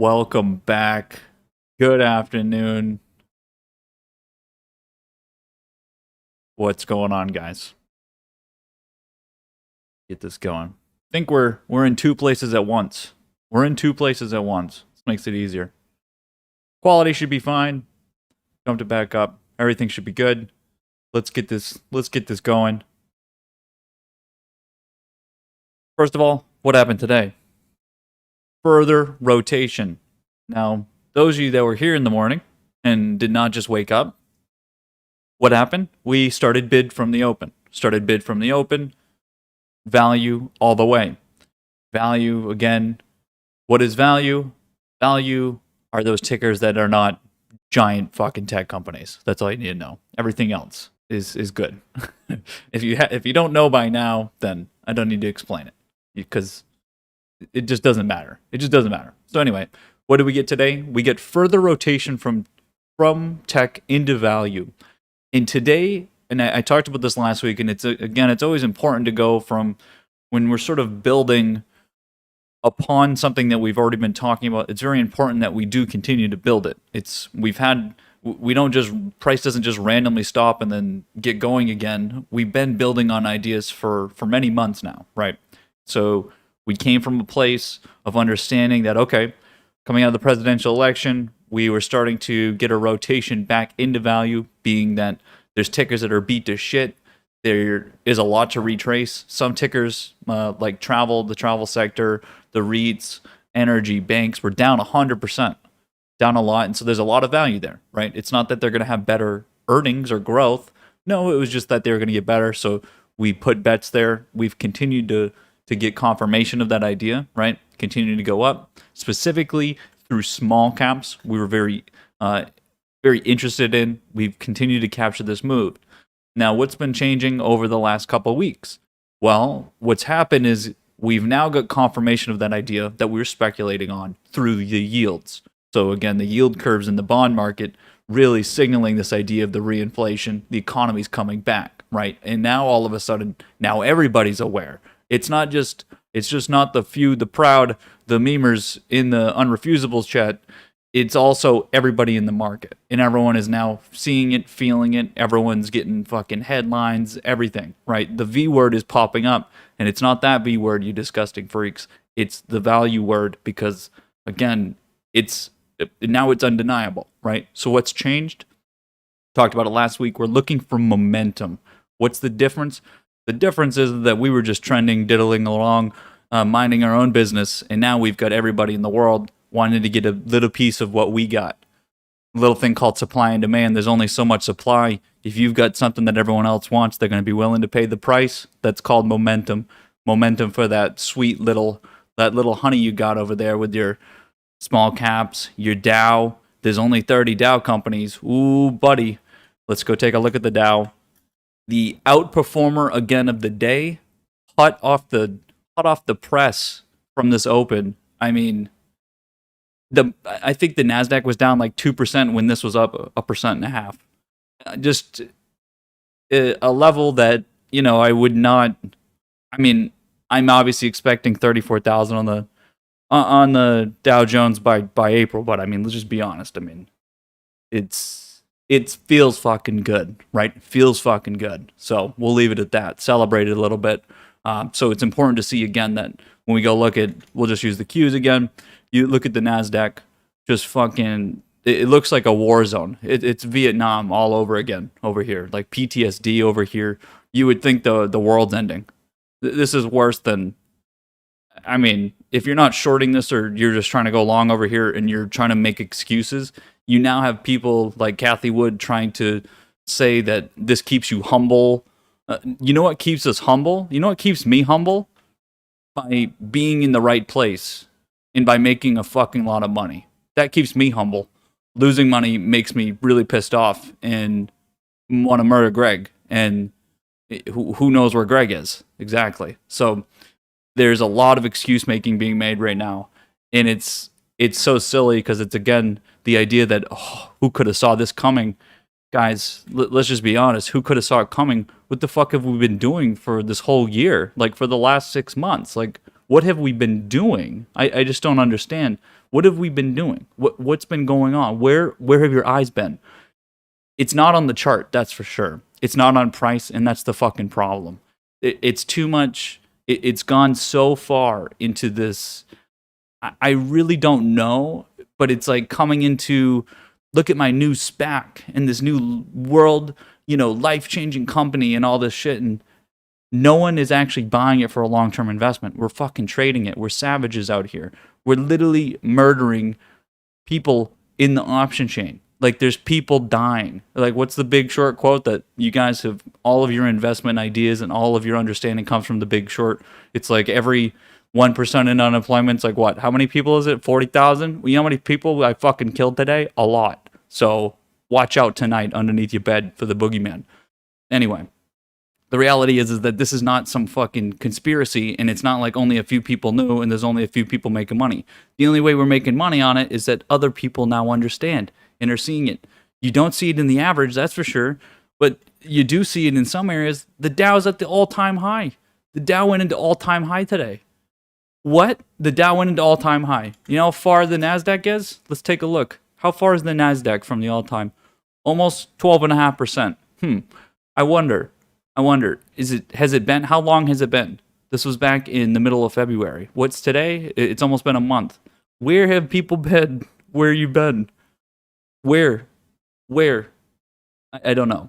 Welcome back. Good afternoon. What's going on, guys? Get this going. I think we're in two places at once. We're in two places at once. This makes it easier. Quality should be fine. Jumped it back up. Everything should be good. Let's get this going. First of all, what happened today? Further rotation. Now, those of you that were here in the morning and did not just wake up, what happened? We started bid from the open. Value all the way. Value, again, what is value? Value are those tickers that are not giant fucking tech companies. That's all you need to know. Everything else is good. If you don't know by now, then I don't need to explain it because it just doesn't matter. So anyway, what do we get today? We get further rotation from tech into value. And today, and I talked about this last week, and it's always important to go from when we're sort of building upon something that we've already been talking about. It's very important that we do continue to build it. We don't just, price doesn't just randomly stop and then get going again. We've been building on ideas for many months now, right? So we came from a place of understanding that, okay, coming out of the presidential election, we were starting to get a rotation back into value, being that there's tickers that are beat to shit. There is a lot to retrace. Some tickers, like the travel sector, the REITs, energy, banks, were down 100%, down a lot. And so there's a lot of value there, right? It's not that they're going to have better earnings or growth. No, it was just that they were going to get better. So we put bets there. We've continued to get confirmation of that idea, right? Continuing to go up, specifically through small caps. We were very interested in. We've continued to capture this move. Now, what's been changing over the last couple of weeks? Well, what's happened is we've now got confirmation of that idea that we were speculating on through the yields. So again, the yield curves in the bond market really signaling this idea of the reinflation, the economy's coming back, right? And now all of a sudden, now everybody's aware. It's just not the few, the proud, the memers in the Unrefusables chat. It's also everybody in the market. And everyone is now seeing it, feeling it. Everyone's getting fucking headlines, everything, right? The V word is popping up. And it's not that V word, you disgusting freaks. It's the value word because, again, now it's undeniable, right? So what's changed? Talked about it last week. We're looking for momentum. What's the difference? The difference is that we were just trending, diddling along, minding our own business, and now we've got everybody in the world wanting to get a little piece of what we got. A little thing called supply and demand. There's only so much supply. If you've got something that everyone else wants, they're going to be willing to pay the price. That's called momentum. Momentum for that sweet little honey you got over there with your small caps, your Dow. There's only 30 Dow companies. Ooh, buddy. Let's go take a look at the Dow. The outperformer again of the day, hot off the press from this open. I mean, I think the Nasdaq was down like 2% when this was up 1.5%. Just a level that I would not. I mean, I'm obviously expecting 34,000 on the Dow Jones by April, but I mean, let's just be honest. I mean, it feels fucking good, right? Feels fucking good. So we'll leave it at that. Celebrate it a little bit. So it's important to see again that when we go look at, we'll just use the Qs again. You look at the Nasdaq, just fucking. It looks like a war zone. It's Vietnam all over again over here, like PTSD over here. You would think the world's ending. This is worse than. I mean, if you're not shorting this or you're just trying to go long over here and you're trying to make excuses, you now have people like Kathy Wood trying to say that this keeps you humble. You know what keeps us humble? You know what keeps me humble? By being in the right place and by making a fucking lot of money. That keeps me humble. Losing money makes me really pissed off and want to murder Greg. And who knows where Greg is? Exactly. So there's a lot of excuse making being made right now. And it's so silly because it's, again, the idea that, who could have saw this coming? Guys, let's just be honest. Who could have saw it coming? What the fuck have we been doing for this whole year? Like, for the last 6 months? Like, what have we been doing? I just don't understand. What have we been doing? What's been going on? Where have your eyes been? It's not on the chart, that's for sure. It's not on price, and that's the fucking problem. It's too much. It's gone so far into this. I really don't know, but it's like coming into, look at my new SPAC and this new world, life-changing company and all this shit, and no one is actually buying it for a long-term investment. We're fucking trading it. We're savages out here. We're literally murdering people in the option chain. Like, there's people dying. Like, what's the Big Short quote that you guys have, all of your investment ideas and all of your understanding comes from the Big Short? It's like every 1% in unemployment's like what? How many people is it? 40,000? You know how many people I fucking killed today? A lot. So watch out tonight underneath your bed for the boogeyman. Anyway, the reality is that this is not some fucking conspiracy, and it's not like only a few people knew and there's only a few people making money. The only way we're making money on it is that other people now understand and are seeing it. You don't see it in the average, that's for sure, but you do see it in some areas. The Dow's at the all-time high. The Dow went into all-time high today. What? The Dow went into all-time high. You know how far the NASDAQ is? Let's take a look. How far is the NASDAQ from the all-time? Almost 12.5%. I wonder, has it been, how long has it been? This was back in the middle of February. What's today? It's almost been a month. Where have people been? Where you been? Where? I don't know.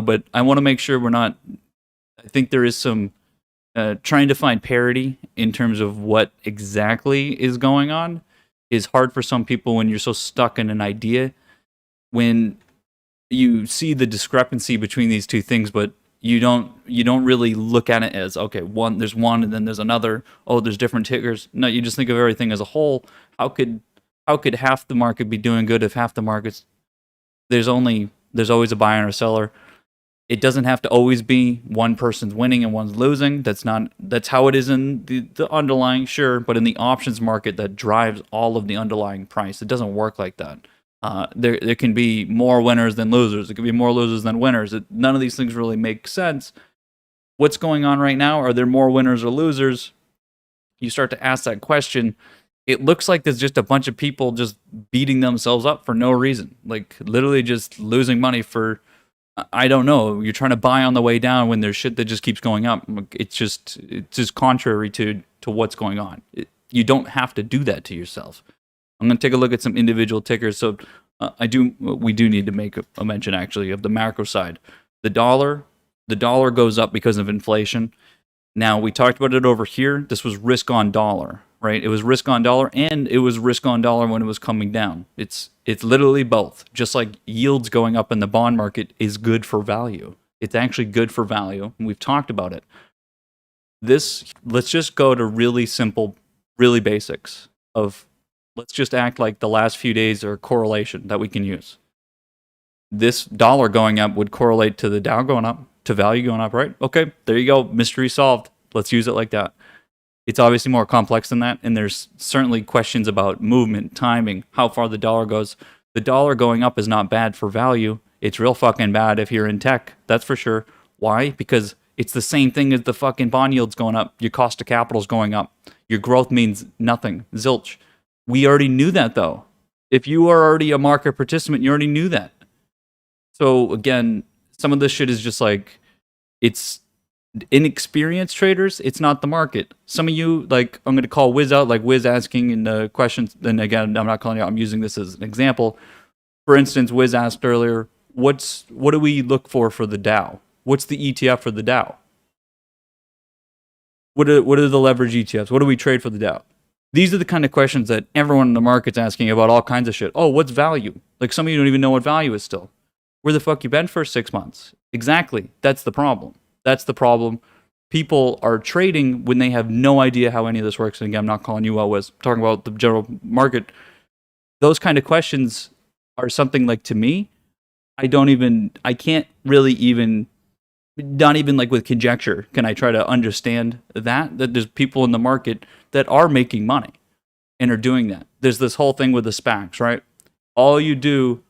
But I want to make sure we're not, I think there is some trying to find parity in terms of what exactly is going on is hard for some people when you're so stuck in an idea. When you see the discrepancy between these two things, but you don't really look at it as, okay, there's one and then there's another. Oh, there's different tickers. No, you just think of everything as a whole. How could half the market be doing good if half the markets, there's always a buyer and a seller. It doesn't have to always be one person's winning and one's losing. That's how it is in the underlying, sure, but in the options market that drives all of the underlying price, it doesn't work like that. There can be more winners than losers. There can be more losers than winners. None of these things really make sense. What's going on right now? Are there more winners or losers? You start to ask that question. It looks like there's just a bunch of people just beating themselves up for no reason. Like, literally just losing money for, I don't know. You're trying to buy on the way down when there's shit that just keeps going up. It's just contrary to what's going on. You don't have to do that to yourself. I'm going to take a look at some individual tickers. So we do need to make a mention, actually, of the macro side. The dollar goes up because of inflation. Now, we talked about it over here. This was risk on dollar, right? It was risk on dollar, and it was risk on dollar when it was coming down. It's literally both. Just like yields going up in the bond market is good for value. It's actually good for value, and we've talked about it. Let's just go to really simple, really basics of, let's just act like the last few days are correlation that we can use. This dollar going up would correlate to the Dow going up, to value going up, right? Okay, there you go. Mystery solved. Let's use it like that. It's obviously more complex than that, and there's certainly questions about movement, timing, how far the dollar goes. The dollar going up is not bad for value. It's real fucking bad if you're in tech, that's for sure. Why? Because it's the same thing as the fucking bond yields going up. Your cost of capital is going up. Your growth means nothing. Zilch. We already knew that, though. If you are already a market participant, you already knew that. So again, some of this shit is just like, it's inexperienced traders. It's not the market. Some of you, like, I'm going to call Wiz out, like Wiz asking in the questions. And again, I'm not calling you out. I'm using this as an example. For instance, Wiz asked earlier, what do we look for the Dow? What's the ETF for the Dow? What are the leverage ETFs? What do we trade for the Dow? These are the kind of questions that everyone in the market's asking about all kinds of shit. Oh, what's value? Like, some of you don't even know what value is still. Where the fuck you been for 6 months? Exactly. That's the problem. People are trading when they have no idea how any of this works. And again, I'm not calling you out, Wiz. I'm talking about the general market. Those kind of questions are something like, to me, I can't really even, not even like with conjecture, can I try to understand that there's people in the market that are making money and are doing that. There's this whole thing with the SPACs, right? All you do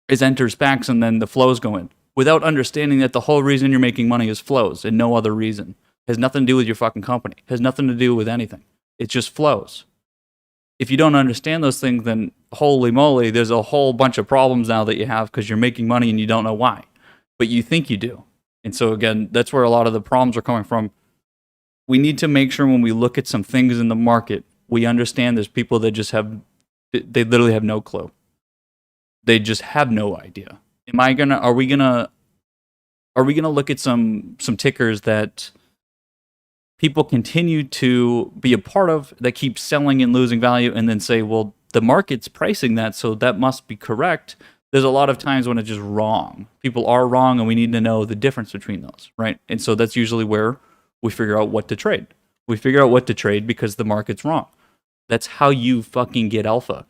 is enter SPACs and then the flows go in without understanding that the whole reason you're making money is flows and no other reason. It has nothing to do with your fucking company. It has nothing to do with anything. It just flows. if you don't understand those things, then holy moly, there's a whole bunch of problems now that you have because you're making money and you don't know why, but you think you do. And so again, that's where a lot of the problems are coming from. We need to make sure when we look at some things in the market, we understand there's people that just they literally have no clue. They just have no idea. Are we gonna look at some tickers that people continue to be a part of that keep selling and losing value and then say, well, the market's pricing that, so that must be correct? There's a lot of times when it's just wrong. People are wrong, and we need to know the difference between those, right? And so that's usually where we figure out what to trade. We figure out what to trade because the market's wrong. That's how you fucking get alpha.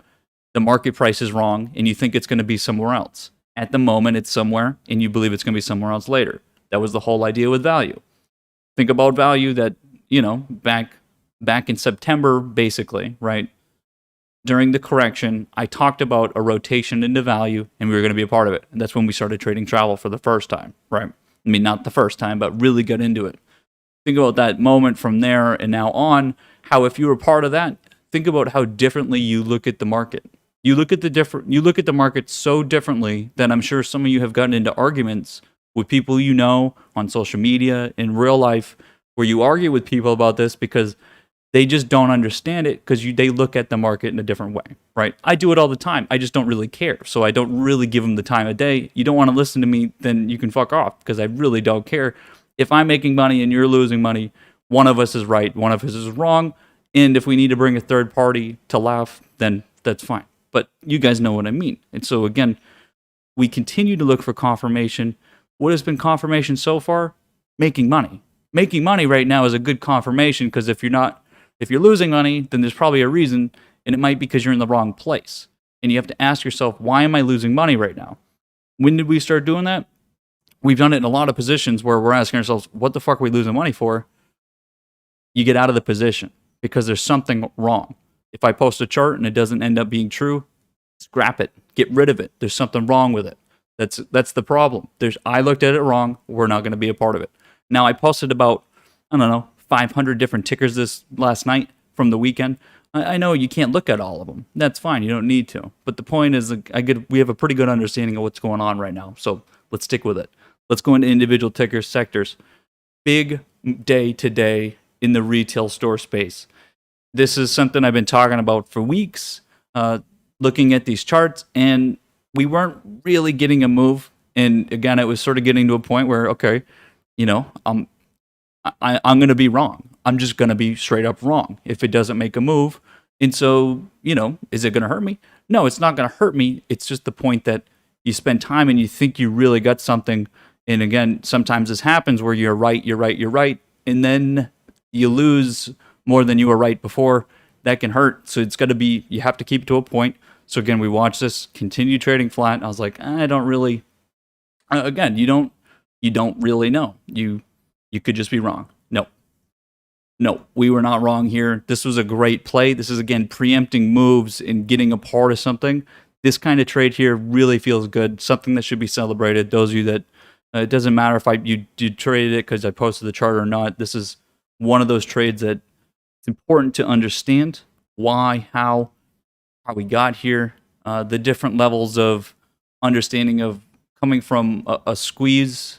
The market price is wrong, and you think it's going to be somewhere else. At the moment, it's somewhere, and you believe it's going to be somewhere else later. That was the whole idea with value. Think about value that, back in September, basically, right? During the correction, I talked about a rotation into value, and we were going to be a part of it. And that's when we started trading travel for the first time, right? I mean, not the first time, but really got into it. Think about that moment from there and now on, how if you were part of that, think about how differently you look at the market. You look at the market so differently that I'm sure some of you have gotten into arguments with people you know on social media, in real life, where you argue with people about this because they just don't understand it because they look at the market in a different way, right? I do it all the time. I just don't really care. So I don't really give them the time of day. You don't want to listen to me, then you can fuck off because I really don't care. If I'm making money and you're losing money, one of us is right, one of us is wrong. And if we need to bring a third party to laugh, then that's fine. But you guys know what I mean. And so again, we continue to look for confirmation. What has been confirmation so far? Making money. Making money right now is a good confirmation because if you're losing money, then there's probably a reason, and it might be because you're in the wrong place. And you have to ask yourself, why am I losing money right now? When did we start doing that? We've done it in a lot of positions where we're asking ourselves, what the fuck are we losing money for? You get out of the position because there's something wrong. If I post a chart and it doesn't end up being true, scrap it. Get rid of it. There's something wrong with it. That's the problem. I looked at it wrong. We're not going to be a part of it. Now, I posted about, 500 different tickers this last night from the weekend. I know you can't look at all of them. That's fine. You don't need to. But the point is, we have a pretty good understanding of what's going on right now. So let's stick with it. Let's go into individual ticker sectors. Big day today in the retail store space. This is something I've been talking about for weeks, looking at these charts, and we weren't really getting a move. And again, it was sort of getting to a point where, okay, I'm going to be wrong. I'm just going to be straight up wrong if it doesn't make a move. And so, is it going to hurt me? No, it's not going to hurt me. It's just the point that you spend time and you think you really got something. And again, sometimes this happens where you're right. And then you lose more than you were right before. That can hurt. So you have to keep it to a point. So again, we watch this continue trading flat. And I was like, I don't really, again, you don't really know. You could just be wrong. No, we were not wrong here. This was a great play. This is, again, preempting moves and getting a part of something. This kind of trade here really feels good, something that should be celebrated. Those of you that, it doesn't matter if you traded it because I posted the chart or not. This is one of those trades that it's important to understand why, how we got here, the different levels of understanding of coming from a squeeze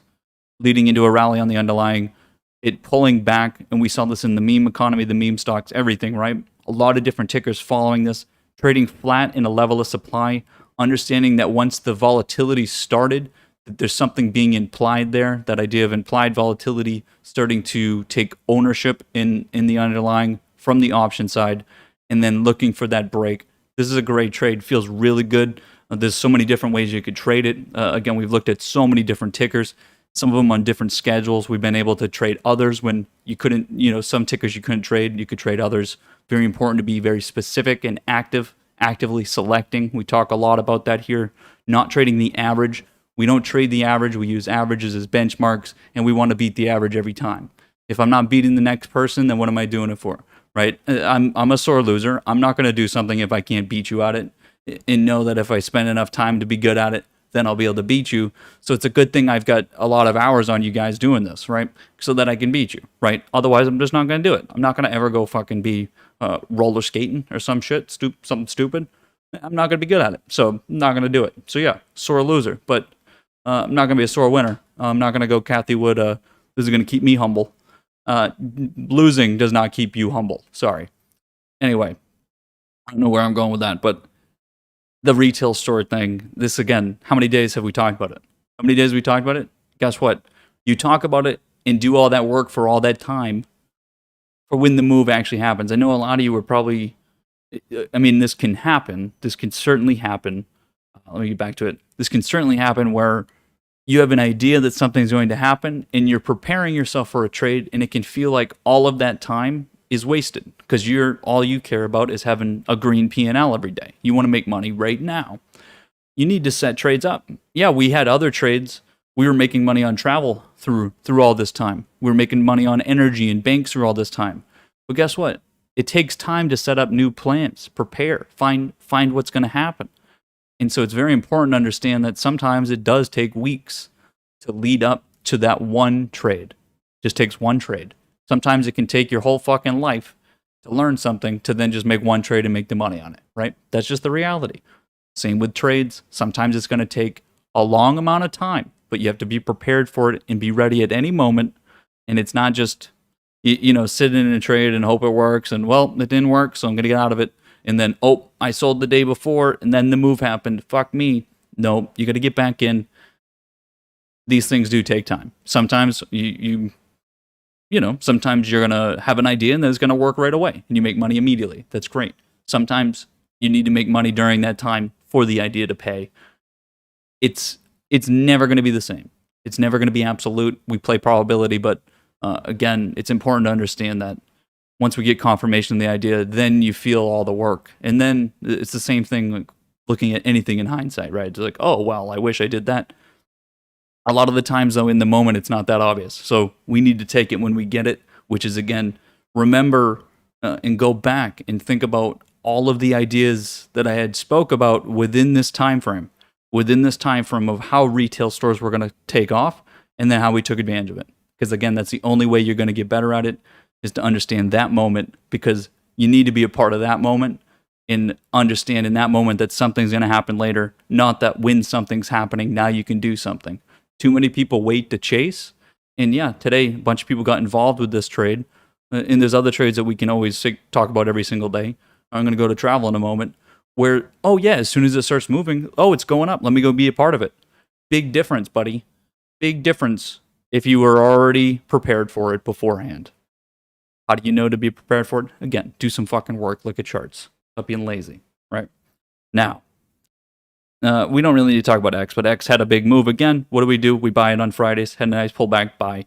leading into a rally on the underlying, it pulling back, and we saw this in the meme economy, the meme stocks, everything, right? A lot of different tickers following this, trading flat in a level of supply, understanding that once the volatility started, that there's something being implied there, that idea of implied volatility starting to take ownership in the underlying from the option side, and then looking for that break. This is a great trade, feels really good. There's so many different ways you could trade it. Again, we've looked at so many different tickers, some of them on different schedules. We've been able to trade others when you couldn't, some tickers you couldn't trade, you could trade others. Very important to be very specific and actively selecting. We talk a lot about that here, not trading the average. We don't trade the average. We use averages as benchmarks, and we want to beat the average every time. If I'm not beating the next person, then what am I doing it for, right? I'm a sore loser. I'm not going to do something if I can't beat you at it, and know that if I spend enough time to be good at it, then I'll be able to beat you. So it's a good thing I've got a lot of hours on you guys doing this, right? So that I can beat you, right? Otherwise, I'm just not going to do it. I'm not going to ever go fucking be roller skating or some shit, something stupid. I'm not going to be good at it. So I'm not going to do it. So yeah, sore loser. But I'm not going to be a sore winner. I'm not going to go Kathy Wood. This is going to keep me humble. Losing does not keep you humble. Sorry. Anyway, I don't know where I'm going with that, but the retail store thing, this again, how many days have we talked about it? How many days have we talked about it? Guess what? You talk about it and do all that work for all that time for when the move actually happens. I know a lot of you are probably, I mean, this can happen. This can certainly happen. Let me get back to it. This can certainly happen where you have an idea that something's going to happen and you're preparing yourself for a trade, and it can feel like all of that time is wasted because all you care about is having a green P&L every day. You want to make money right now. You need to set trades up. Yeah, we had other trades. We were making money on travel through all this time. We were making money on energy and banks through all this time. But guess what? It takes time to set up new plans, prepare, find what's going to happen. And so it's very important to understand that sometimes it does take weeks to lead up to that one trade. It just takes one trade. Sometimes it can take your whole fucking life to learn something to then just make one trade and make the money on it, right? That's just the reality. Same with trades. Sometimes it's going to take a long amount of time, but you have to be prepared for it and be ready at any moment. And it's not just, sit in a trade and hope it works. And well, it didn't work, so I'm going to get out of it. And then, I sold the day before, and then the move happened. Fuck me. No, you got to get back in. These things do take time. Sometimes sometimes you're going to have an idea and then it's going to work right away and you make money immediately. That's great. Sometimes you need to make money during that time for the idea to pay. It's never going to be the same. It's never going to be absolute. We play probability, but again, it's important to understand that once we get confirmation of the idea, then you feel all the work. And then it's the same thing like looking at anything in hindsight, right? It's like, oh, well, I wish I did that. A lot of the times, though, in the moment, it's not that obvious. So we need to take it when we get it, which is, again, remember and go back and think about all of the ideas that I had spoke about within this time frame of how retail stores were going to take off and then how we took advantage of it. Because, again, that's the only way you're going to get better at it, is to understand that moment, because you need to be a part of that moment and understand in that moment that something's going to happen later, not that when something's happening, now you can do something. Too many people wait to chase. And yeah, today, a bunch of people got involved with this trade. And there's other trades that we can always talk about every single day. I'm going to go to travel in a moment where, as soon as it starts moving, it's going up. Let me go be a part of it. Big difference, buddy. Big difference if you were already prepared for it beforehand. How do you know to be prepared for it? Again, do some fucking work. Look at charts. Stop being lazy, right? Now, we don't really need to talk about X, but X had a big move again. What do? We buy it on Fridays. Had a nice pullback buy.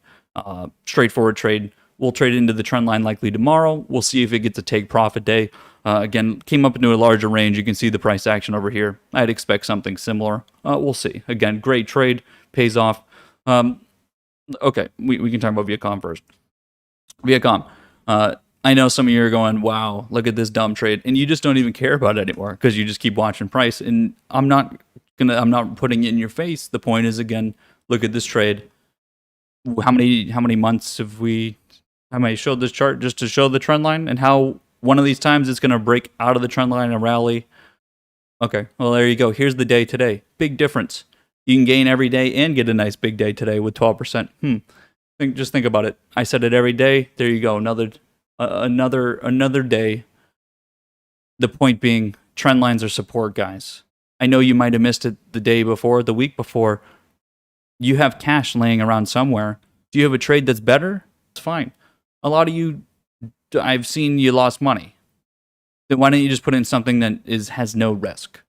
Straightforward trade. We'll trade into the trend line likely tomorrow. We'll see if it gets a take profit day. Again, came up into a larger range. You can see the price action over here. I'd expect something similar. We'll see. Again, great trade. Pays off. Okay, we can talk about Viacom first. Viacom. I know some of you are going, wow, look at this dumb trade. And you just don't even care about it anymore because you just keep watching price. And I'm not putting it in your face. The point is, again, look at this trade. How many months have I showed this chart just to show the trend line and how one of these times it's going to break out of the trend line and rally? Okay, well, there you go. Here's the day today. Big difference. You can gain every day and get a nice big day today with 12%. Just think about it. I said it every day. There you go. Another day. The point being, trend lines are support, guys. I know you might have missed it the day before, the week before. You have cash laying around somewhere. Do you have a trade that's better? It's fine. A lot of you, I've seen you lost money. Then why don't you just put in something that has no risk?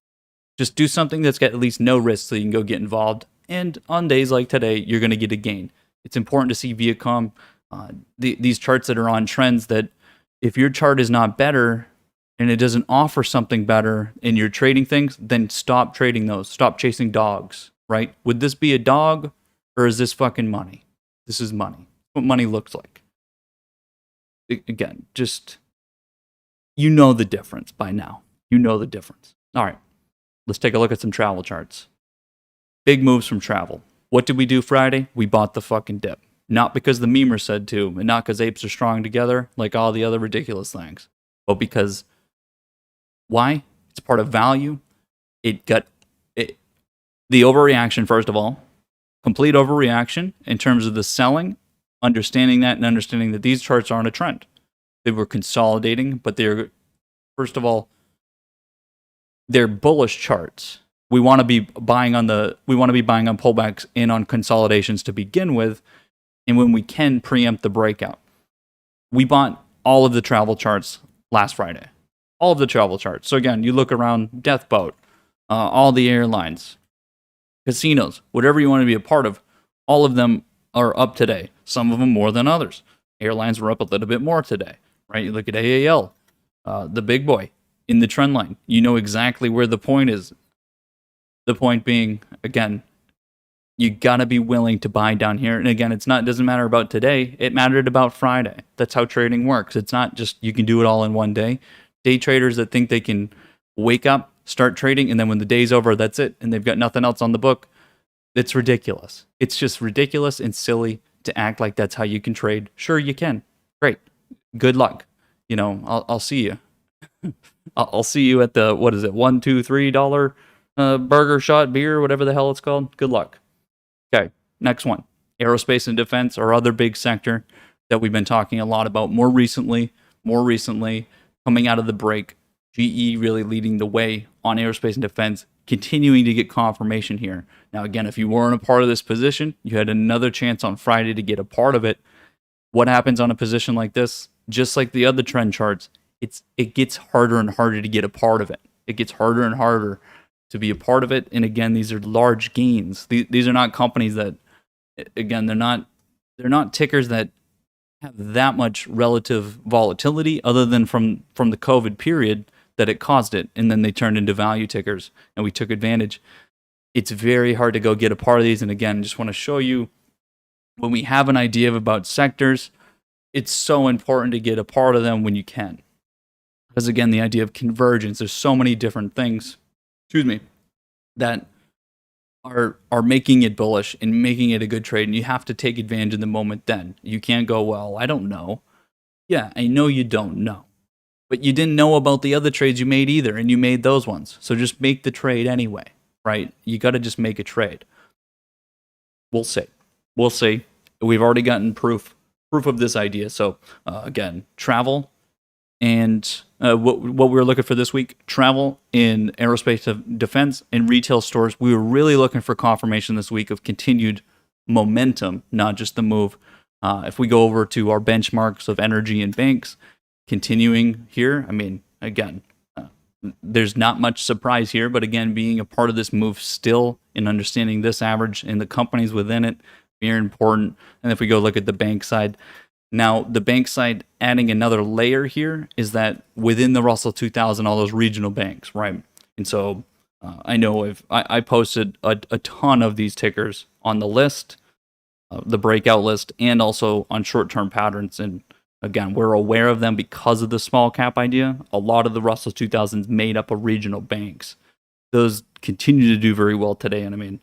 Just do something that's got at least no risk so you can go get involved. And on days like today, you're going to get a gain. It's important to see Viacom, these charts that are on trends, that if your chart is not better and it doesn't offer something better in your trading things, then stop trading those. Stop chasing dogs, right? Would this be a dog or is this fucking money? This is money. What money looks like. Again, just, you know the difference by now. You know the difference. All right, let's take a look at some travel charts. Big moves from travel. What did we do Friday? We bought the fucking dip. Not because the memer said to, and not because apes are strong together, like all the other ridiculous things, but because why? It's part of value. It got it, the overreaction, first of all, complete overreaction in terms of the selling, understanding that and understanding that these charts aren't a trend. They were consolidating, but they're, first of all, they're bullish charts. We want to be buying on pullbacks and on consolidations to begin with, and when we can preempt the breakout. We bought all of the travel charts last Friday. All of the travel charts. So again, you look around Death Boat, all the airlines, casinos, whatever you want to be a part of, all of them are up today. Some of them more than others. Airlines were up a little bit more today, right? You look at AAL, the big boy in the trend line. You know exactly where the point is. The point being, again, you gotta be willing to buy down here. And again, it doesn't matter about today. It mattered about Friday. That's how trading works. It's not just you can do it all in one day. Day traders that think they can wake up, start trading, and then when the day's over, that's it, and they've got nothing else on the book. It's ridiculous. It's just ridiculous and silly to act like that's how you can trade. Sure, you can. Great. Good luck. You know, I'll see you. I'll see you at the, what is it, $1, $2, $3 burger shot beer, whatever the hell it's called. Good luck. Okay, next one. Aerospace and defense, our other big sector that we've been talking a lot about more recently, coming out of the break. GE really leading the way on aerospace and defense, continuing to get confirmation here. Now, again, if you weren't a part of this position, you had another chance on Friday to get a part of it. What happens on a position like this? Just like the other trend charts, it gets harder and harder to get a part of it. It gets harder and harder to be a part of it. And again, these are large gains. These are not companies that, again, they're not tickers that have that much relative volatility other than from the COVID period that it caused it, and then they turned into value tickers, and we took advantage. It's very hard to go get a part of these, and again, just want to show you, when we have an idea about sectors, it's so important to get a part of them when you can. Because again, the idea of convergence, there's so many different things, that are making it bullish and making it a good trade, and you have to take advantage in the moment then. You can't go, well, I don't know. Yeah, I know you don't know. But you didn't know about the other trades you made either, and you made those ones. So just make the trade anyway, right? You got to just make a trade. We'll see. We'll see. We've already gotten proof of this idea. So again, travel and what we were looking for this week, travel in aerospace defense and retail stores. We were really looking for confirmation this week of continued momentum, not just the move. If we go over to our benchmarks of energy and banks, continuing here, I mean, again, there's not much surprise here, but again, being a part of this move still and understanding this average and the companies within it, very important. And if we go look at the bank side, now the bank side adding another layer here is that within the Russell 2000, all those regional banks, right? And so I know if I posted a ton of these tickers on the list, the breakout list, and also on short-term patterns. And again, we're aware of them because of the small cap idea. A lot of the Russell 2000s made up of regional banks. Those continue to do very well today. And I mean,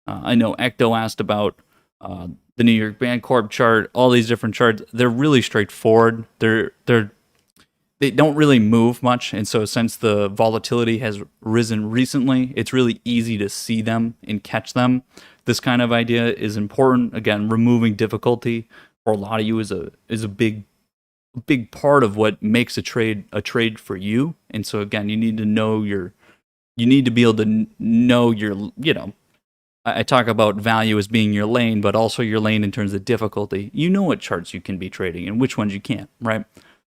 I know Ecto asked about the New York Bancorp chart, all these different charts. They're really straightforward. They don't really move much. And so since the volatility has risen recently, it's really easy to see them and catch them. This kind of idea is important. Again, removing difficulty for a lot of you is a big part of what makes a trade for you. And so again, you need to be able to know your, I talk about value as being your lane, but also your lane in terms of difficulty. You know what charts you can be trading and which ones you can't, right?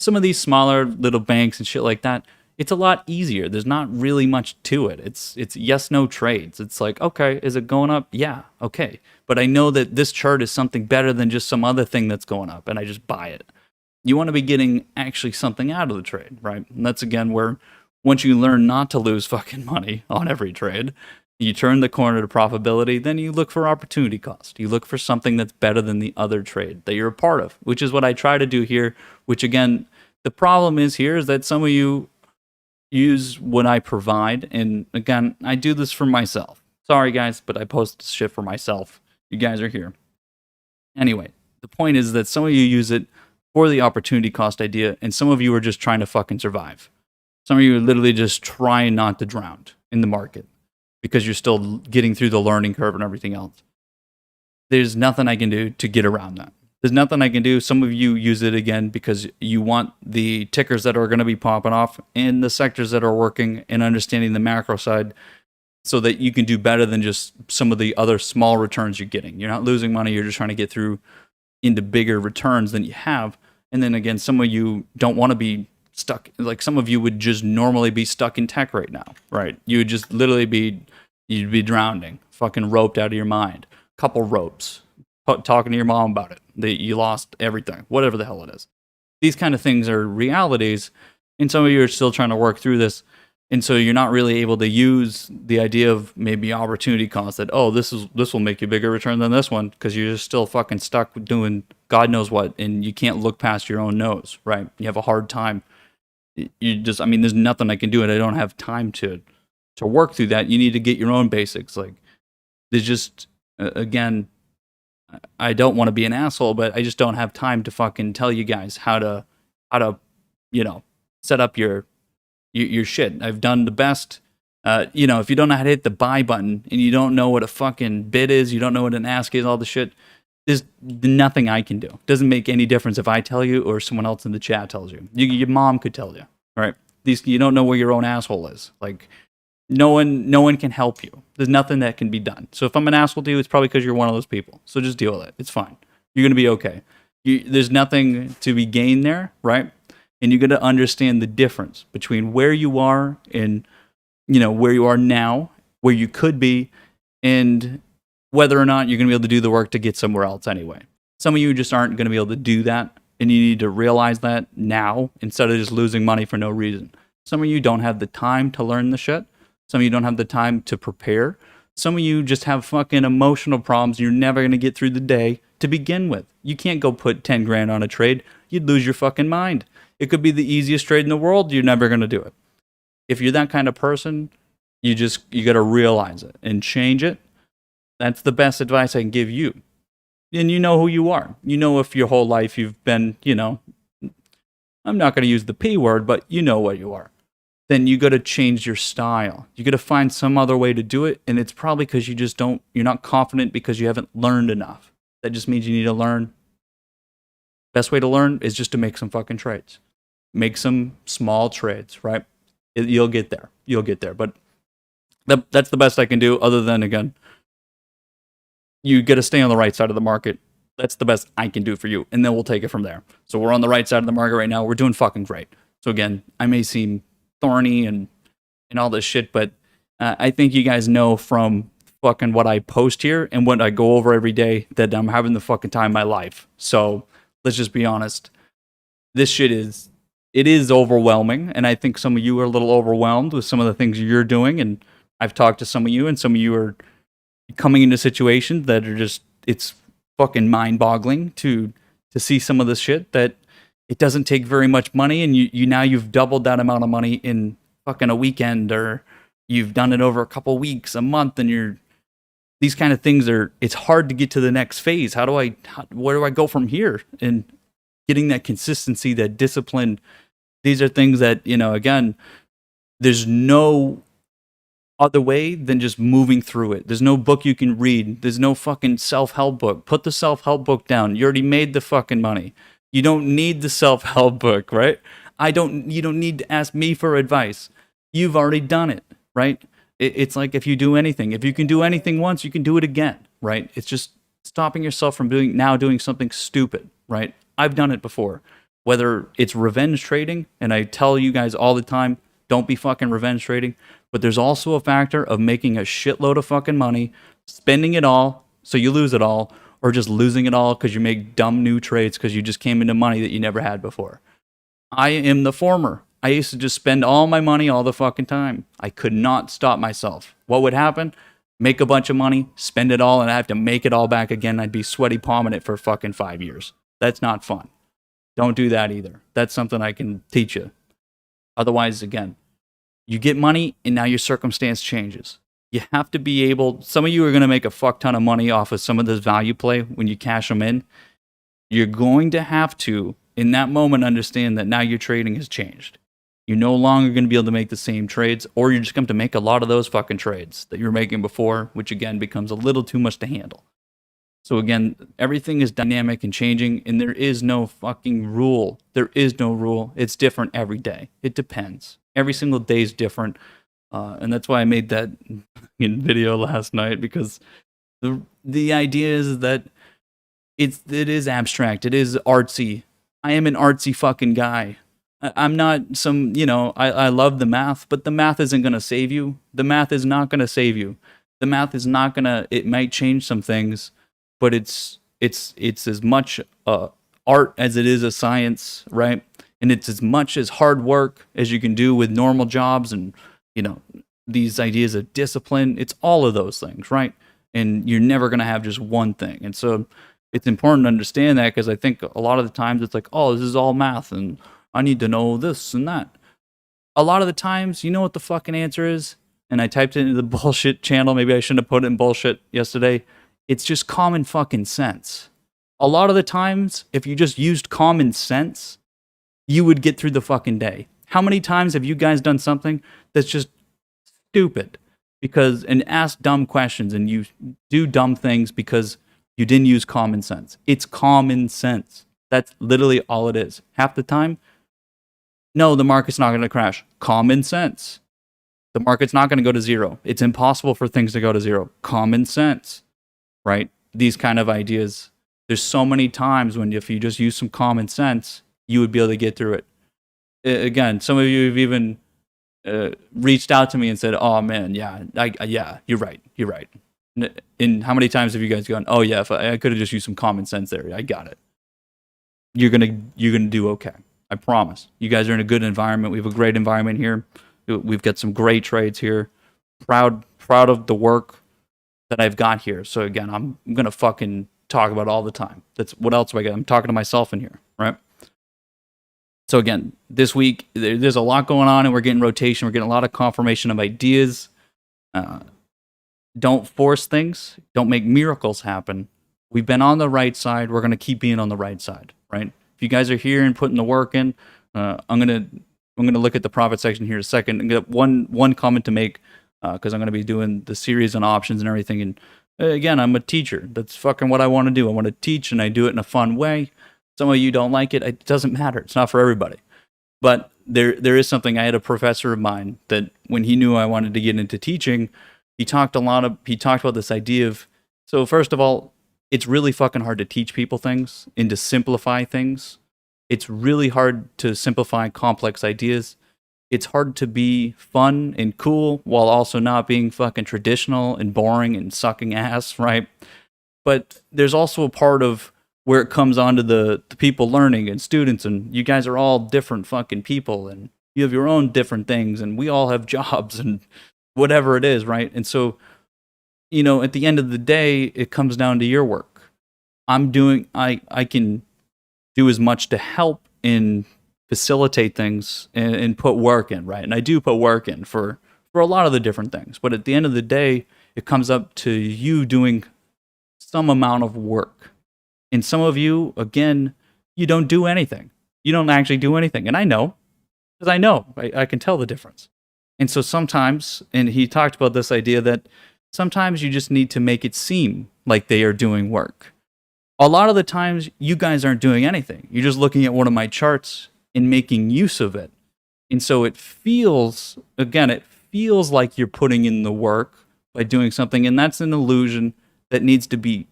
Some of these smaller little banks and shit like that, it's a lot easier. There's not really much to it. It's yes, no trades. It's like, okay, is it going up? Yeah, okay. But I know that this chart is something better than just some other thing that's going up, and I just buy it. You want to be getting actually something out of the trade, right? And that's, again, where once you learn not to lose fucking money on every trade, you turn the corner to profitability, then you look for opportunity cost. You look for something that's better than the other trade that you're a part of, which is what I try to do here, which, again, the problem is here is that some of you use what I provide, and again, I do this for myself. Sorry, guys, but I post this shit for myself. You guys are here. Anyway, the point is that some of you use it for the opportunity cost idea, and some of you are just trying to fucking survive. Some of you are literally just trying not to drown in the market because you're still getting through the learning curve and everything else. There's nothing I can do to get around that. There's nothing I can do. Some of you use it again because you want the tickers that are going to be popping off in the sectors that are working and understanding the macro side so that you can do better than just some of the other small returns you're getting. You're not losing money. You're just trying to get through into bigger returns than you have. And then again, some of you don't want to be stuck. Like some of you would just normally be stuck in tech right now, right? You would just literally you'd be drowning, fucking roped out of your mind. Couple ropes, talking to your mom about it, that you lost everything, whatever the hell it is. These kind of things are realities, and some of you are still trying to work through this, and so you're not really able to use the idea of maybe opportunity cost that, oh, this will make you a bigger return than this one, because you're just still fucking stuck doing God knows what, and you can't look past your own nose, right? You have a hard time. There's nothing I can do, and I don't have time to work through that. You need to get your own basics. Like, there's just again, I don't want to be an asshole, but I just don't have time to fucking tell you guys how to set up your shit. I've done the best. If you don't know how to hit the buy button and you don't know what a fucking bid is, you don't know what an ask is, all the shit, there's nothing I can do. It doesn't make any difference if I tell you or someone else in the chat tells you. Your mom could tell you, right? You don't know where your own asshole is. Like, no one can help you. There's nothing that can be done. So if I'm an asshole to you, it's probably because you're one of those people. So just deal with it. It's fine. You're going to be okay. There's nothing to be gained there, right? And you're going to understand the difference between where you are and, where you are now, where you could be, and whether or not you're going to be able to do the work to get somewhere else anyway. Some of you just aren't going to be able to do that, and you need to realize that now instead of just losing money for no reason. Some of you don't have the time to learn the shit. Some of you don't have the time to prepare. Some of you just have fucking emotional problems. You're never going to get through the day to begin with. You can't go put 10 grand on a trade. You'd lose your fucking mind. It could be the easiest trade in the world. You're never going to do it. If you're that kind of person, you got to realize it and change it. That's the best advice I can give you. And you know who you are. You know if your whole life you've been, I'm not going to use the P word, but you know what you are. Then you got to change your style. You got to find some other way to do it, and it's probably because you're not confident because you haven't learned enough. That just means you need to learn. Best way to learn is just to make some fucking trades. Make some small trades, right? You'll get there. But that's the best I can do, other than, again, you got to stay on the right side of the market. That's the best I can do for you, and then we'll take it from there. So we're on the right side of the market right now. We're doing fucking great. So again, I may seem thorny and all this shit, but I think you guys know from fucking what I post here and what I go over every day that I'm having the fucking time of my life. So let's just be honest. This shit is overwhelming, and I think some of you are a little overwhelmed with some of the things you're doing, and I've talked to some of you, and some of you are coming into situations that are just, it's fucking mind-boggling to see some of this shit that it doesn't take very much money, and you've doubled that amount of money in fucking a weekend, or you've done it over a couple weeks, a month, and these kind of things it's hard to get to the next phase. Where do I go from here? And getting that consistency, that discipline, these are things that, again, there's no other way than just moving through it. There's no book you can read. There's no fucking self-help book. Put the self-help book down. You already made the fucking money. You don't need the self-help book, right? You don't need to ask me for advice. You've already done it, right? It's like if you do anything. If you can do anything once, you can do it again, right? It's just stopping yourself from doing something stupid, right? I've done it before. Whether it's revenge trading, and I tell you guys all the time, don't be fucking revenge trading. But there's also a factor of making a shitload of fucking money, spending it all so you lose it all, or just losing it all because you make dumb new trades because you just came into money that you never had before. I am the former. I used to just spend all my money all the fucking time. I could not stop myself. What would happen? Make a bunch of money, spend it all, and I have to make it all back again. I'd be sweaty palming it for fucking 5 years. That's not fun. Don't do that either. That's something I can teach you. Otherwise, again, you get money and now your circumstance changes. You have to be able, some of you are going to make a fuck ton of money off of some of this value play when you cash them in. You're going to have to, in that moment, understand that now your trading has changed. You're no longer going to be able to make the same trades, or you're just going to make a lot of those fucking trades that you were making before, which again becomes a little too much to handle. So again, everything is dynamic and changing, and there is no fucking rule. There is no rule. It's different every day. It depends. Every single day is different. And that's why I made that video last night, because the idea is that it is abstract. It is artsy. I am an artsy fucking guy. I'm not some, I love the math, but the math isn't going to save you. The math is not going to save you. The math is not going to, it might change some things, but it's as much art as it is a science, right? And it's as much as hard work as you can do with normal jobs and, these ideas of discipline. It's all of those things, right? And you're never going to have just one thing. And so it's important to understand that, because I think a lot of the times it's like, oh, this is all math and I need to know this and that. A lot of the times, you know what the fucking answer is? And I typed it into the bullshit channel. Maybe I shouldn't have put it in bullshit yesterday. It's just common fucking sense. A lot of the times, if you just used common sense, you would get through the fucking day. How many times have you guys done something that's just stupid and ask dumb questions and you do dumb things because you didn't use common sense? It's common sense. That's literally all it is. Half the time, no, the market's not going to crash. Common sense. The market's not going to go to zero. It's impossible for things to go to zero. Common sense, right? These kind of ideas. There's so many times when if you just use some common sense, you would be able to get through it. Again, some of you have even reached out to me and said, "Oh man, yeah, you're right. And how many times have you guys gone, "Oh yeah, if I could have just used some common sense there. I got it." You're gonna do okay. I promise. You guys are in a good environment. We have a great environment here. We've got some great trades here. Proud of the work that I've got here. So again, I'm gonna fucking talk about it all the time. That's what else do I got? I'm talking to myself in here, right? So again, this week, there's a lot going on and we're getting rotation. We're getting a lot of confirmation of ideas. Don't force things. Don't make miracles happen. We've been on the right side. We're going to keep being on the right side, right? If you guys are here and putting the work in, I'm going to look at the profit section here in a second and get one comment to make, because I'm going to be doing the series on options and everything. And again, I'm a teacher. That's fucking what I want to do. I want to teach, and I do it in a fun way. Some of you don't like it. It doesn't matter. It's not for everybody. But there is something. I had a professor of mine that when he knew I wanted to get into teaching, he talked about this idea of, so first of all, it's really fucking hard to teach people things and to simplify things. It's really hard to simplify complex ideas. It's hard to be fun and cool while also not being fucking traditional and boring and sucking ass, right? But there's also a part of where it comes on to the people learning and students, and you guys are all different fucking people, and you have your own different things, and we all have jobs and whatever it is, right? And so, at the end of the day, it comes down to your work. I can do as much to help and facilitate things and put work in, right? And I do put work in for a lot of the different things. But at the end of the day, it comes up to you doing some amount of work. And some of you, again, you don't do anything. You don't actually do anything. And I know, because I can tell the difference. And so sometimes, and he talked about this idea that sometimes you just need to make it seem like they are doing work. A lot of the times, you guys aren't doing anything. You're just looking at one of my charts and making use of it. And so it feels like you're putting in the work by doing something. And that's an illusion that needs to be,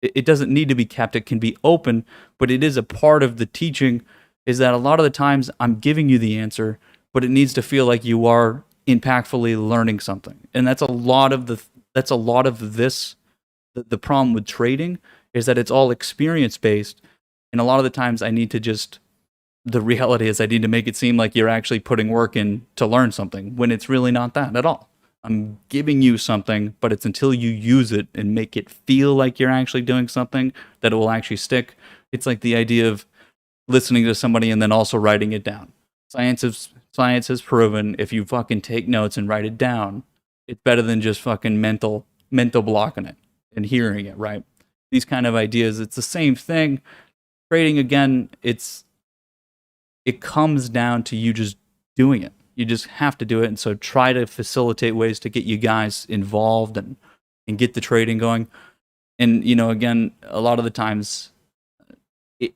it doesn't need to be kept. It can be open, but it is a part of the teaching, is that a lot of the times I'm giving you the answer, but it needs to feel like you are impactfully learning something. And that's a lot of this. The problem with trading is that it's all experience based. And a lot of the times the reality is I need to make it seem like you're actually putting work in to learn something, when it's really not that at all. I'm giving you something, but it's until you use it and make it feel like you're actually doing something that it will actually stick. It's like the idea of listening to somebody and then also writing it down. Science has proven if you fucking take notes and write it down, It's better than just fucking mental blocking it and hearing it, right? These kind of ideas, it's the same thing. Trading, again, it comes down to you just doing it. You just have to do it. And so try to facilitate ways to get you guys involved and get the trading going. And, you know, again, a lot of the times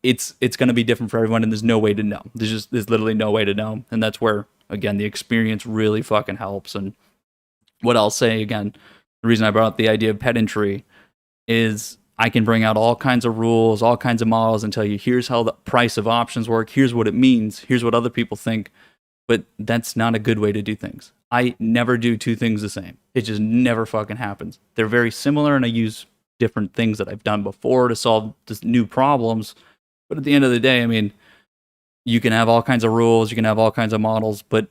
it's going to be different for everyone, and there's no way to know. There's literally no way to know. And that's where, again, the experience really fucking helps. And what I'll say, again, the reason I brought up the idea of pedantry is I can bring out all kinds of rules, all kinds of models, and tell you, here's how the price of options work, here's what it means, here's what other people think. But that's not a good way to do things. I never do two things the same. It just never fucking happens. They're very similar, and I use different things that I've done before to solve just new problems. But at the end of the day, I mean, you can have all kinds of rules, you can have all kinds of models, but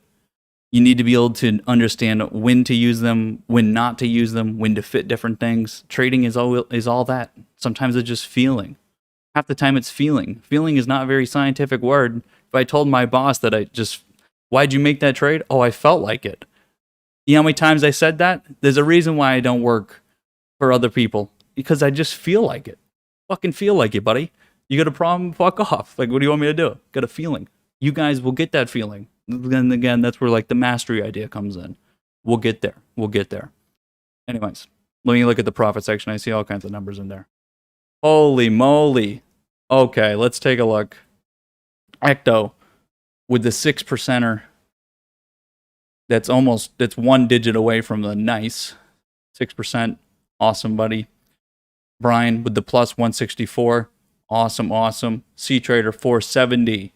you need to be able to understand when to use them, when not to use them, when to fit different things. Trading is all that. Sometimes it's just feeling. Half the time it's feeling. Feeling is not a very scientific word. If I told my boss that why'd you make that trade? Oh, I felt like it. You know how many times I said that? There's a reason why I don't work for other people. Because I just feel like it. Fucking feel like it, buddy. You got a problem? Fuck off. Like, what do you want me to do? Got a feeling. You guys will get that feeling. Then again, that's where like the mastery idea comes in. We'll get there. We'll get there. Anyways, let me look at the profit section. I see all kinds of numbers in there. Holy moly. Okay, let's take a look. Ecto with the 6%er. That's one digit away from the nice 6%. Awesome, buddy. Brian with the plus 164. Awesome. C-Trader 470.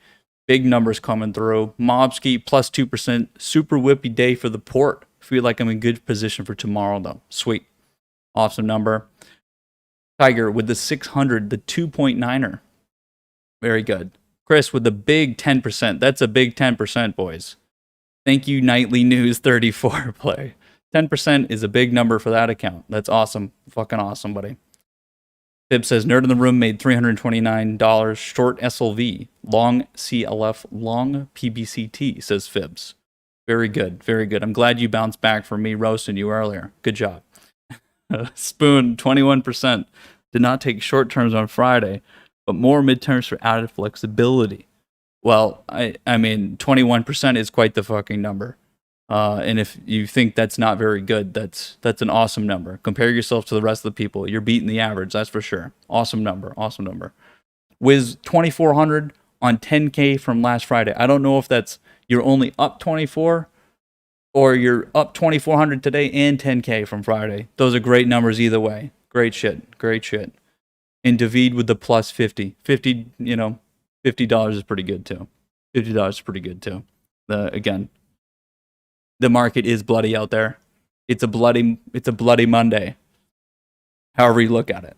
Big numbers coming through. Mobski plus 2%. Super whippy day for the port. Feel like I'm in good position for tomorrow, though. Sweet. Awesome number. Tiger with the 600, the 2.9er. Very good. Chris with the big 10%. That's a big 10%, boys. Thank you, Nightly News 34 play. 10% is a big number for that account. That's awesome. Fucking awesome, buddy. Fib says, Nerd in the Room made $329. Short SLV. Long CLF. Long PBCT, says Fibs. Very good. Very good. I'm glad you bounced back from me roasting you earlier. Good job. Spoon, 21%. Did not take short terms on Friday, but more midterms for added flexibility. Well, I mean, 21% is quite the fucking number. And if you think that's not very good, that's an awesome number. Compare yourself to the rest of the people. You're beating the average, that's for sure. Awesome number. Wiz 2,400 on 10K from last Friday. I don't know if that's you're only up 24 or you're up 2,400 today and 10K from Friday. Those are great numbers either way. Great shit. And David with the plus 50. $50 is pretty good too. $50 is pretty good too. Again, the market is bloody out there. It's a bloody Monday. However you look at it.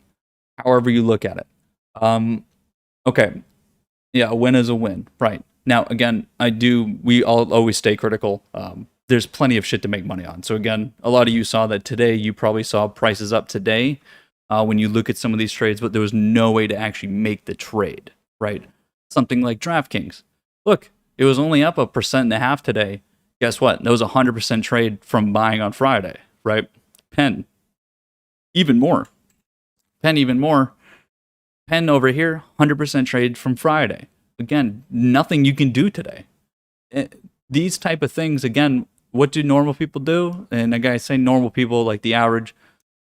Okay. Yeah, a win is a win. Right. Now, again, we all always stay critical. There's plenty of shit to make money on. So again, a lot of you saw that today. You probably saw prices up today when you look at some of these trades, but there was no way to actually make the trade, right? Something like DraftKings. Look, it was only up 1.5% today. Guess what? That was a 100% trade from buying on Friday, right? Penn, even more. Penn over here, 100% trade from Friday. Again, nothing you can do today. These type of things, again, what do normal people do? And I say normal people, like the average,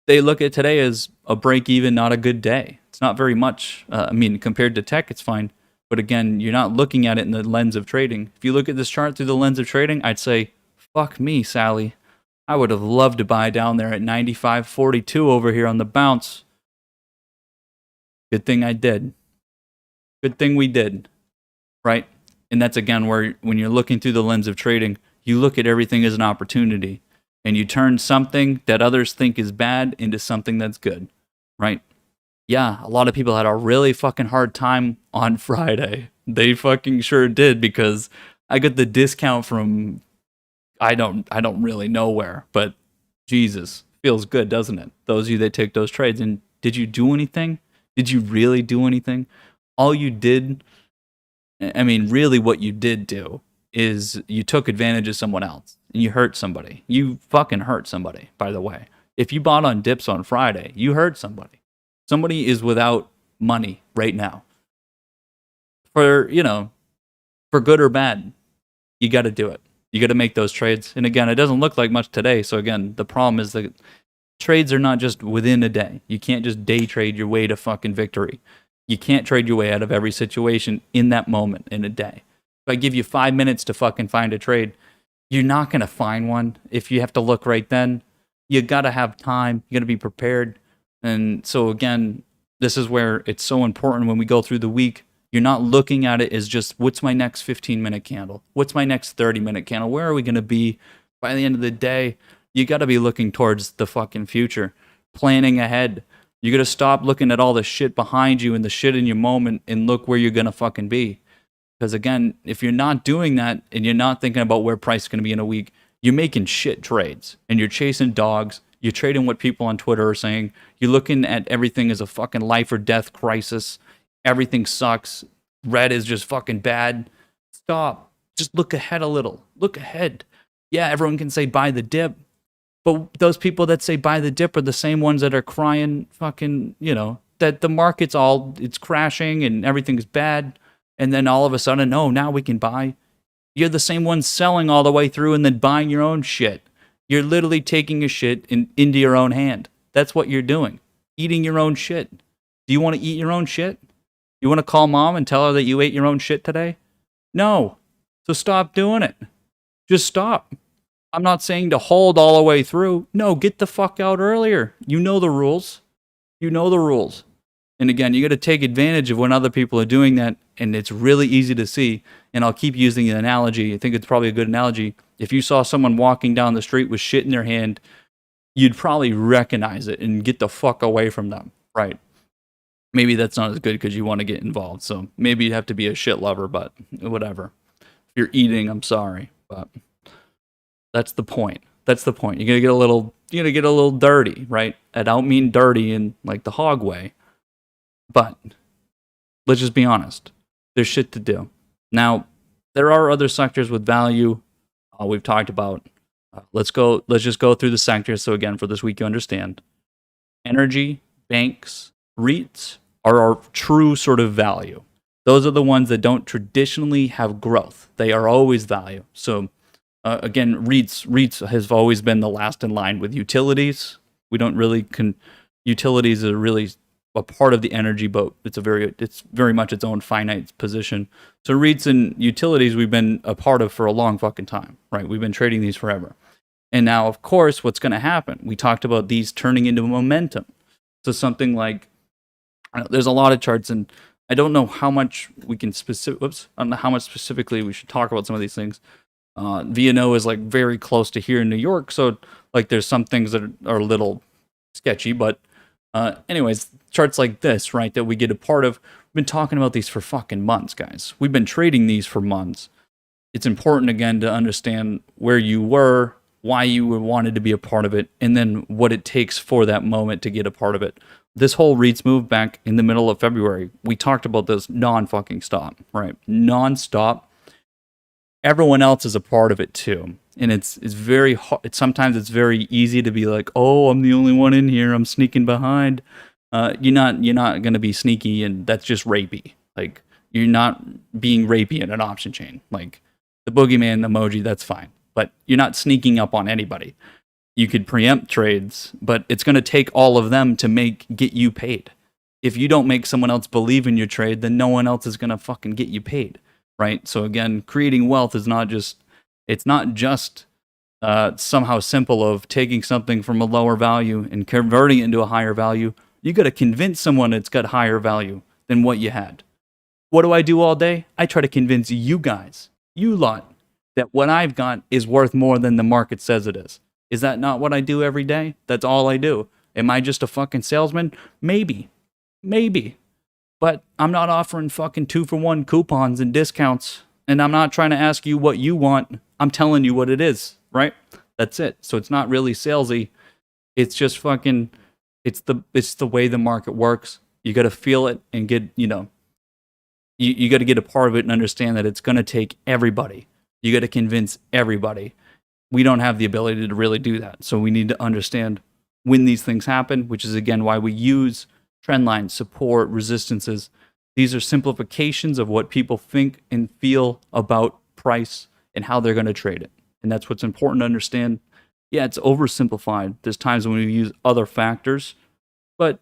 they look at today as a break even, not a good day. It's not very much. Compared to tech, it's fine. But again, you're not looking at it in the lens of trading. If you look at this chart through the lens of trading, I'd say, fuck me, Sally. I would have loved to buy down there at 95.42 over here on the bounce. Good thing I did. Good thing we did. Right? And that's, again, where when you're looking through the lens of trading, you look at everything as an opportunity. And you turn something that others think is bad into something that's good. Right? Yeah, a lot of people had a really fucking hard time on Friday. They fucking sure did, because I got the discount from I don't really know where, but Jesus, feels good, doesn't it? Those of you that take those trades. And did you do anything? Did you really do anything? All you did, really what you did do is you took advantage of someone else and you hurt somebody. You fucking hurt somebody, by the way. If you bought on dips on Friday, you hurt somebody. Somebody is without money right now. For, for good or bad, you got to do it. You got to make those trades. And again, it doesn't look like much today. So again, the problem is that trades are not just within a day. You can't just day trade your way to fucking victory. You can't trade your way out of every situation in that moment in a day. If I give you 5 minutes to fucking find a trade, you're not going to find one. If you have to look right then, you got to have time. You got to be prepared. And so again, this is where it's so important when we go through the week. You're not looking at it as just, what's my next 15-minute candle? What's my next 30-minute candle? Where are we going to be by the end of the day? You got to be looking towards the fucking future, planning ahead. You got to stop looking at all the shit behind you and the shit in your moment and look where you're going to fucking be. Because again, if you're not doing that and you're not thinking about where price is going to be in a week, you're making shit trades and you're chasing dogs. You're trading what people on Twitter are saying. You're looking at everything as a fucking life or death crisis. Everything sucks. Red is just fucking bad. Stop. Just look ahead a little. Look ahead. Yeah, everyone can say buy the dip. But those people that say buy the dip are the same ones that are crying fucking, that the market's it's crashing and everything's bad. And then all of a sudden, now we can buy. You're the same ones selling all the way through and then buying your own shit. You're literally taking a shit into your own hand. That's what you're doing. Eating your own shit. Do you want to eat your own shit? You want to call mom and tell her that you ate your own shit today? No. So stop doing it. Just stop. I'm not saying to hold all the way through. No, get the fuck out earlier. You know the rules. You know the rules. And again, you got to take advantage of when other people are doing that, and it's really easy to see. And I'll keep using the analogy. I think it's probably a good analogy. If you saw someone walking down the street with shit in their hand, you'd probably recognize it and get the fuck away from them, right? Maybe that's not as good because you want to get involved. So maybe you have to be a shit lover, but whatever. If you're eating, I'm sorry, but that's the point. That's the point. You're gonna get a little dirty, right? I don't mean dirty in like the hog way, but let's just be honest. There's shit to do. Now, there are other sectors with value. We've talked about. Let's just go through the sectors. So again, for this week, you understand. Energy, banks, REITs are our true sort of value. Those are the ones that don't traditionally have growth. They are always value. So again, REITs has always been the last in line with utilities. We don't really utilities are really a part of the energy, but it's very much its own finite position. So REITs and utilities we've been a part of for a long fucking time, right? We've been trading these forever. And now, of course, what's going to happen? We talked about these turning into momentum. So something like, there's a lot of charts, and I don't know how much we can I don't know how much specifically we should talk about some of these things. VNO is like very close to here in New York, so like there's some things that are a little sketchy, but anyways, charts like this, right, that we get a part of, we've been talking about these for fucking months, guys. We've been trading these for months. It's important, again, to understand where you were, why you wanted to be a part of it, and then what it takes for that moment to get a part of it. This whole REITs move back in the middle of February, we talked about this non-fucking stop, right? Non-stop. Everyone else is a part of it too. And it's very hard. Sometimes it's very easy to be like, oh, I'm the only one in here. I'm sneaking behind. You're not going to be sneaky, and that's just rapey. Like, you're not being rapey in an option chain. Like, the boogeyman emoji, that's fine. But you're not sneaking up on anybody. You could preempt trades, but it's going to take all of them to get you paid. If you don't make someone else believe in your trade, then no one else is going to fucking get you paid, right? So again, creating wealth is not just somehow simple of taking something from a lower value and converting it into a higher value. You got to convince someone it's got higher value than what you had. What do I do all day? I try to convince you guys, you lot, that what I've got is worth more than the market says it is. Is that not what I do every day? That's all I do. Am I just a fucking salesman? Maybe. But I'm not offering fucking 2-for-1 coupons and discounts. And I'm not trying to ask you what you want. I'm telling you what it is, right? That's it. So it's not really salesy. It's just fucking, it's the way the market works. You got to feel it and get, you got to get a part of it and understand that it's going to take everybody. You got to convince everybody. We don't have the ability to really do that. So we need to understand when these things happen, which is again why we use trend lines, support, resistances. These are simplifications of what people think and feel about price and how they're going to trade it. And that's what's important to understand. Yeah, it's oversimplified. There's times when we use other factors, but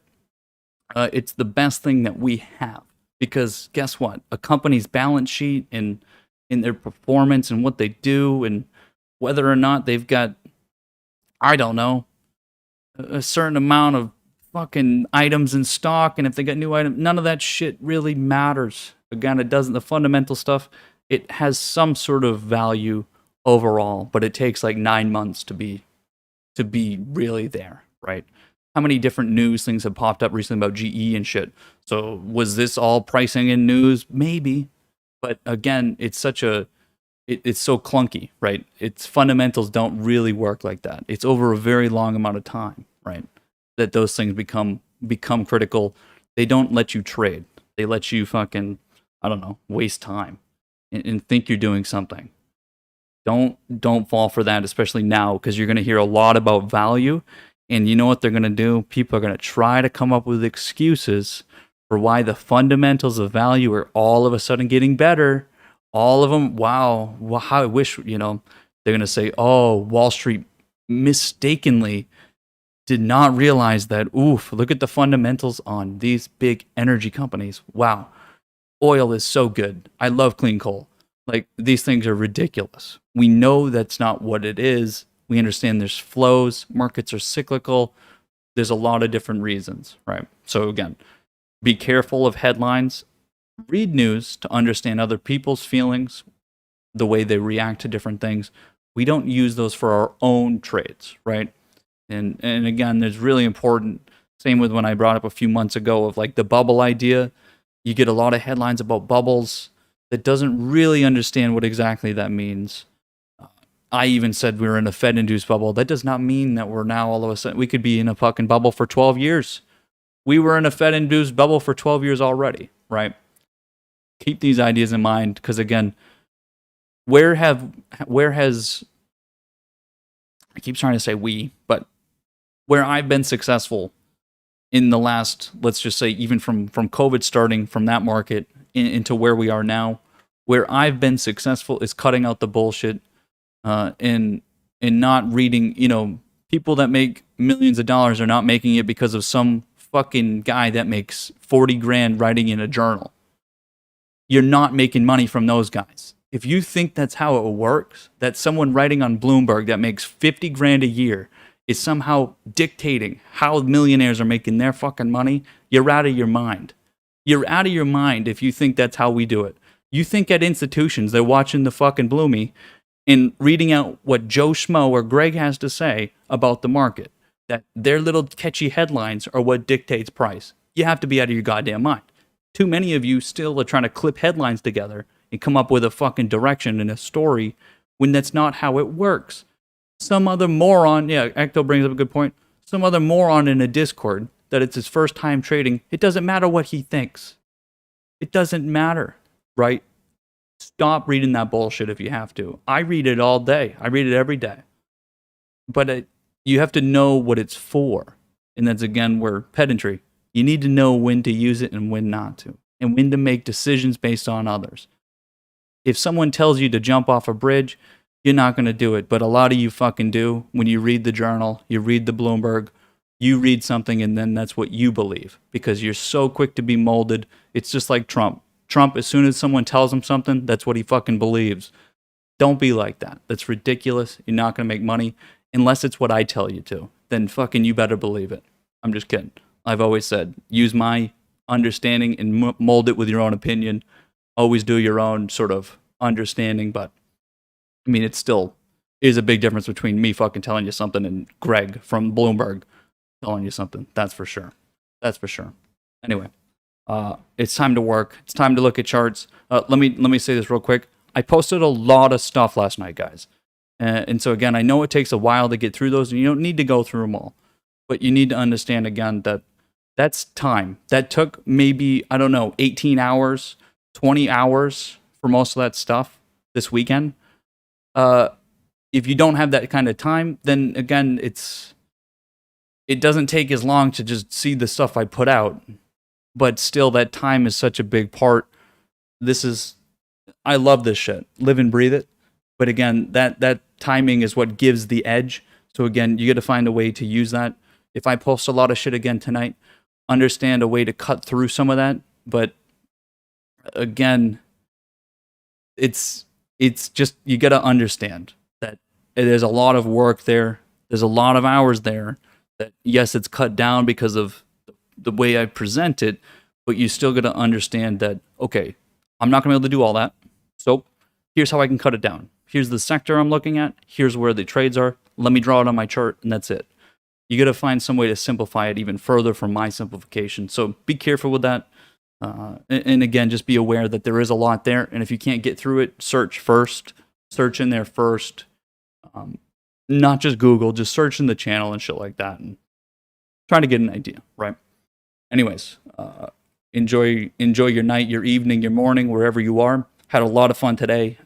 it's the best thing that we have. Because guess what? A company's balance sheet and in their performance and what they do and whether or not they've got, I don't know, a certain amount of fucking items in stock, and if they got new items, none of that shit really matters. Again, it doesn't. The fundamental stuff, it has some sort of value overall, but it takes like 9 months to be really there, right? How many different news things have popped up recently about GE and shit? So was this all pricing in news? Maybe, but again, it's such a it's so clunky, right? Its fundamentals don't really work like that. It's over a very long amount of time, right? That those things become critical. They don't let you trade. They let you fucking, I don't know, waste time and think you're doing something. Don't fall for that, especially now, because you're going to hear a lot about value. And you know what they're going to do? People are going to try to come up with excuses for why the fundamentals of value are all of a sudden getting better. All of them, wow, how I wish, they're going to say, oh, Wall Street mistakenly did not realize that, oof, look at the fundamentals on these big energy companies. Wow, oil is so good. I love clean coal. Like, these things are ridiculous. We know that's not what it is. We understand there's flows. Markets are cyclical. There's a lot of different reasons, right? So again, be careful of headlines. Read news to understand other people's feelings, the way they react to different things. We don't use those for our own trades, right? And again, there's really important, same with when I brought up a few months ago of like the bubble idea. You get a lot of headlines about bubbles that doesn't really understand what exactly that means. I even said we were in a Fed-induced bubble. That does not mean that we're now all of a sudden, we could be in a fucking bubble for 12 years. We were in a Fed-induced bubble for 12 years already, right? Keep these ideas in mind, because again, where has, I keep trying to say we, but where I've been successful in the last, let's just say, even from COVID starting from that market into where we are now, where I've been successful is cutting out the bullshit and not reading, people that make millions of dollars are not making it because of some fucking guy that makes 40 grand writing in a journal. You're not making money from those guys. If you think that's how it works, that someone writing on Bloomberg that makes 50 grand a year is somehow dictating how millionaires are making their fucking money, you're out of your mind. You're out of your mind if you think that's how we do it. You think at institutions they're watching the fucking Bloomy and reading out what Joe Schmo or Greg has to say about the market, that their little catchy headlines are what dictates price. You have to be out of your goddamn mind. Too many of you still are trying to clip headlines together and come up with a fucking direction and a story when that's not how it works. Some other moron, yeah, Ecto brings up a good point, some other moron in a Discord that it's his first time trading, it doesn't matter what he thinks. It doesn't matter, right? Stop reading that bullshit if you have to. I read it all day. I read it every day. But you have to know what it's for. And that's, again, where pedantry. You need to know when to use it and when not to. And when to make decisions based on others. If someone tells you to jump off a bridge, you're not going to do it. But a lot of you fucking do. When you read the journal, you read the Bloomberg, you read something and then that's what you believe. Because you're so quick to be molded. It's just like Trump. Trump, as soon as someone tells him something, that's what he fucking believes. Don't be like that. That's ridiculous. You're not going to make money unless it's what I tell you to. Then fucking you better believe it. I'm just kidding. I've always said, use my understanding and mold it with your own opinion. Always do your own sort of understanding. But, I mean, it still is a big difference between me fucking telling you something and Greg from Bloomberg telling you something. That's for sure. That's for sure. Anyway. It's time to work. It's time to look at charts. Let me say this real quick. I posted a lot of stuff last night, guys. And so again, I know it takes a while to get through those, and you don't need to go through them all. But you need to understand again that that's time. That took maybe, 18 hours, 20 hours for most of that stuff this weekend. If you don't have that kind of time, then again, it doesn't take as long to just see the stuff I put out, but still that time is such a big part. I love this shit. Live and breathe it. But again, that timing is what gives the edge. So again, you got to find a way to use that. If I post a lot of shit again tonight, understand a way to cut through some of that. But again, it's just, you got to understand that there's a lot of work there. There's a lot of hours there. That yes, it's cut down because of the way I present it, but you still got to understand that, okay, I'm not going to be able to do all that. So here's how I can cut it down. Here's the sector I'm looking at. Here's where the trades are. Let me draw it on my chart, and that's it. You got to find some way to simplify it even further from my simplification. So be careful with that. And again, just be aware that there is a lot there. And if you can't get through it, search first. Search in there first. Not just Google, just search in the channel and shit like that, and try to get an idea, right? Anyways, enjoy your night, your evening, your morning, wherever you are. Had a lot of fun today.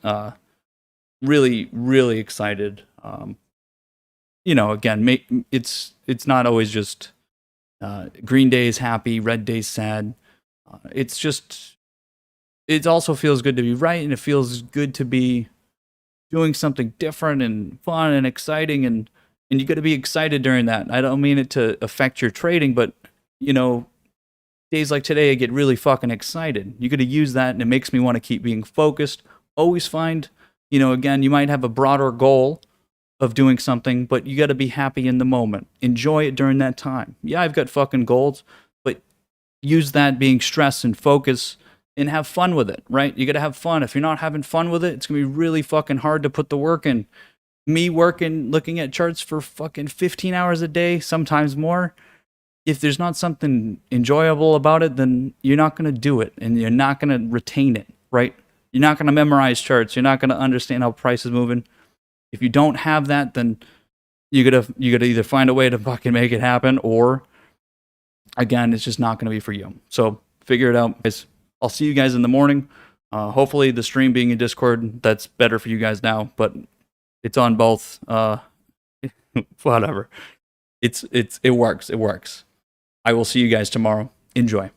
Really, really excited. Again, it's not always just green days happy, red days sad. It also feels good to be right, and it feels good to be doing something different and fun and exciting, and you got to be excited during that. I don't mean it to affect your trading, but days like today I get really fucking excited. You got to use that, and it makes me want to keep being focused. Always find, again, you might have a broader goal of doing something, but you got to be happy in the moment. Enjoy it during that time. Yeah, I've got fucking goals, but use that being stress and focus and have fun with it, right? You got to have fun. If you're not having fun with it, it's going to be really fucking hard to put the work in. Me working, looking at charts for fucking 15 hours a day, sometimes more. If there's not something enjoyable about it, then you're not going to do it, and you're not going to retain it, right? You're not going to memorize charts. You're not going to understand how price is moving. If you don't have that, then you gotta either find a way to fucking make it happen, or again, it's just not going to be for you. So figure it out, guys. I'll see you guys in the morning. Hopefully the stream being in Discord, that's better for you guys now, but it's on both. Whatever. It works. I will see you guys tomorrow. Enjoy.